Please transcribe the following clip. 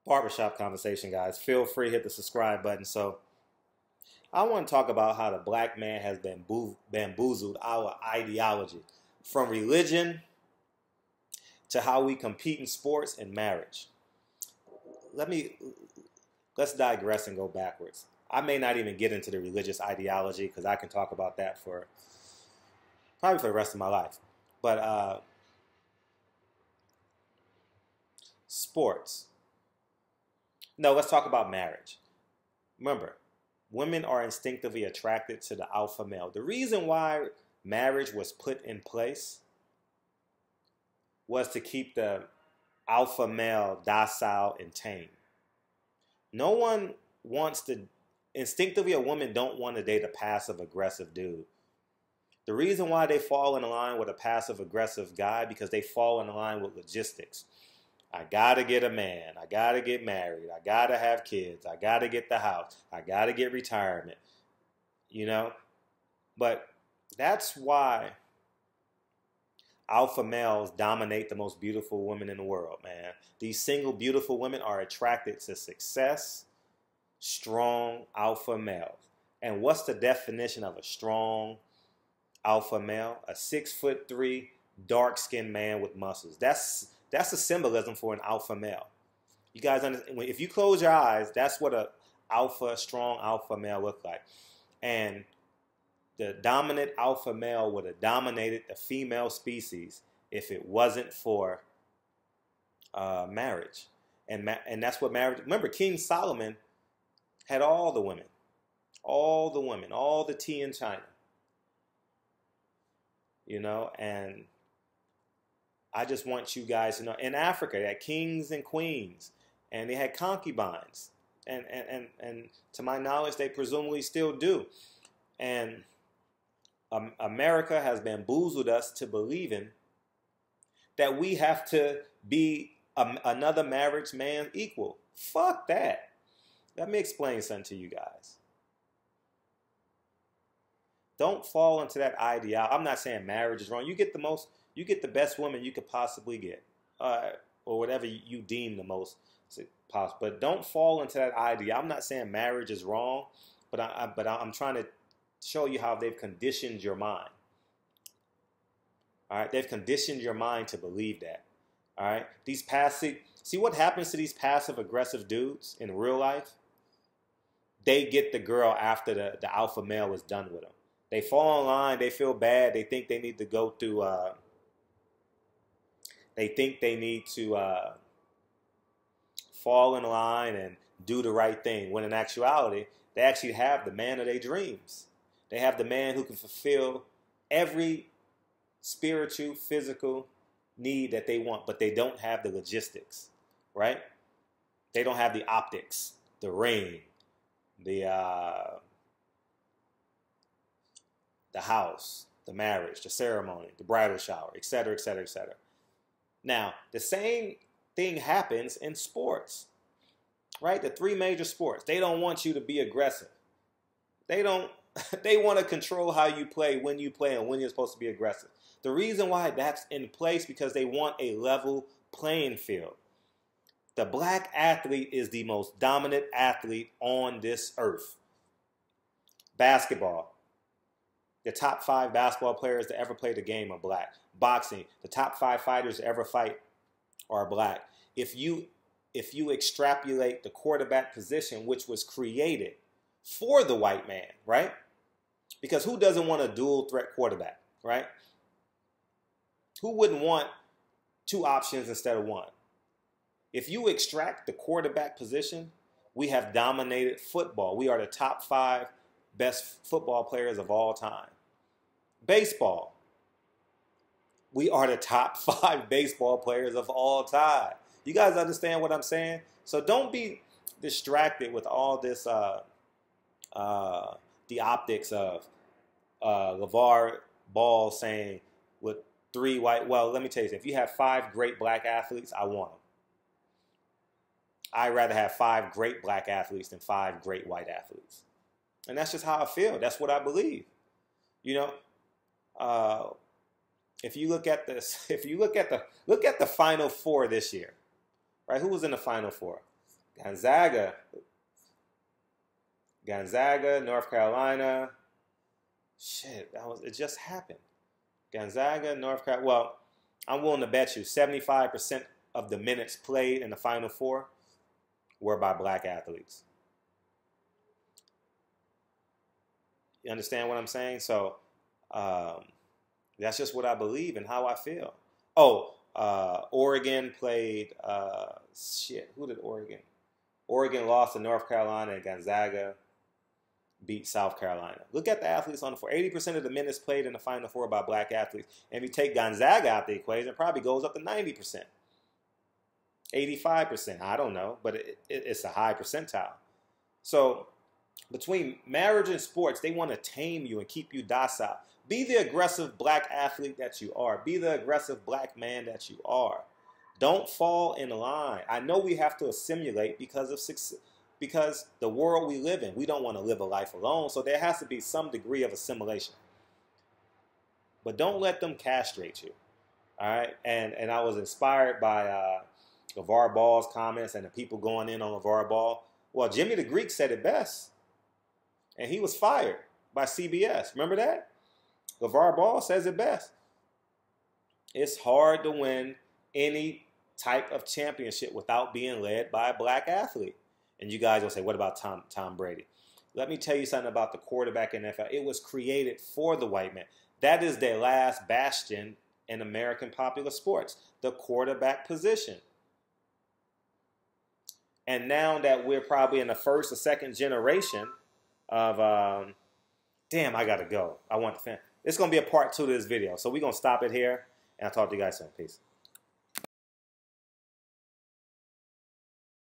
Barbershop conversation, guys. Feel free to hit the subscribe button. So I want to talk about how the black man has been bamboozled our ideology, from religion to how we compete in sports and marriage. Let's digress and go backwards. I may not even get into the religious ideology because I can talk about that for probably for the rest of my life. But sports. No, let's talk about marriage. Remember, women are instinctively attracted to the alpha male. The reason why marriage was put in place was to keep the alpha male docile and tame. No one wants to, instinctively a woman don't want to date a passive aggressive dude. The reason why they fall in line with a passive aggressive guy because they fall in line with logistics. I gotta get a man. I gotta get married. I gotta have kids. I gotta get the house. I gotta get retirement. You know? But that's why alpha males dominate the most beautiful women in the world, man. These single beautiful women are attracted to success, strong alpha males. And what's the definition of a strong alpha male? A 6'3", dark-skinned man with muscles. That's a symbolism for an alpha male. You guys understand? If you close your eyes, that's what a strong alpha male looks like. And the dominant alpha male would have dominated the female species if it wasn't for marriage. And that's what marriage. Remember, King Solomon had all the women, all the tea in China. You know, and I just want you guys to know, in Africa, they had kings and queens, and they had concubines. And to my knowledge, they presumably still do. And America has bamboozled us to believing that we have to be another marriage man equal. Fuck that. Let me explain something to you guys. Don't fall into that ideology. I'm not saying marriage is wrong. You get the best woman you could possibly get, or whatever you deem the most possible. But don't fall into that idea. I'm not saying marriage is wrong, but I'm trying to show you how they've conditioned your mind. All right, they've conditioned your mind to believe that. All right, see what happens to these passive aggressive dudes in real life? They get the girl after the alpha male is done with them. They fall in line. They feel bad. They think they need to go through. They think they need to fall in line and do the right thing. When in actuality, they actually have the man of their dreams. They have the man who can fulfill every spiritual, physical need that they want, but they don't have the logistics, right? They don't have the optics, the ring, the house, the marriage, the ceremony, the bridal shower, etc., etc., etc. Now, the same thing happens in sports, right? The three major sports. They don't want you to be aggressive. They want to control how you play, when you play, and when you're supposed to be aggressive. The reason why that's in place because they want a level playing field. The black athlete is the most dominant athlete on this earth. Basketball. The top 5 basketball players to ever play the game are black. Boxing, the top 5 fighters to ever fight are black. If you extrapolate the quarterback position, which was created for the white man, right? Because who doesn't want a dual threat quarterback, right? Who wouldn't want 2 options instead of 1? If you extract the quarterback position, we have dominated football. We are the top 5 best football players of all time. Baseball. We are the top 5 baseball players of all time. You guys understand what I'm saying? So don't be distracted with all this, the optics of LeVar Ball saying with 3 white. Well, let me tell you, if you have 5 great black athletes, I want them. I'd rather have 5 great black athletes than 5 great white athletes. And that's just how I feel. That's what I believe. You know, if you look at this, look at the Final Four this year, right? Who was in the Final Four? Gonzaga. Gonzaga, North Carolina. Shit, it just happened. Gonzaga, North Carolina. Well, I'm willing to bet you 75% of the minutes played in the Final Four were by black athletes. You understand what I'm saying? So that's just what I believe and how I feel. Oh, Oregon played, who did Oregon? Oregon lost to North Carolina, and Gonzaga beat South Carolina. Look at the athletes on the floor. 80% of the minutes played in the Final Four by black athletes. And if you take Gonzaga out the equation, it probably goes up to 90%. 85%. I don't know, but it's a high percentile. So between marriage and sports, they want to tame you and keep you docile. Be the aggressive black athlete that you are. Be the aggressive black man that you are. Don't fall in line. I know we have to assimilate because the world we live in, we don't want to live a life alone. So there has to be some degree of assimilation. But don't let them castrate you. All right. And I was inspired by LeVar Ball's comments and the people going in on LeVar Ball. Well, Jimmy the Greek said it best. And he was fired by CBS. Remember that? LeVar Ball says it best. It's hard to win any type of championship without being led by a black athlete. And you guys will say, what about Tom Brady? Let me tell you something about the quarterback in the NFL. It was created for the white man. That is their last bastion in American popular sports, the quarterback position. And now that we're probably in the first or second generation of, damn, I got to go. I want to finish. It's going to be a part 2 to this video. So we're going to stop it here, and I'll talk to you guys soon. Peace.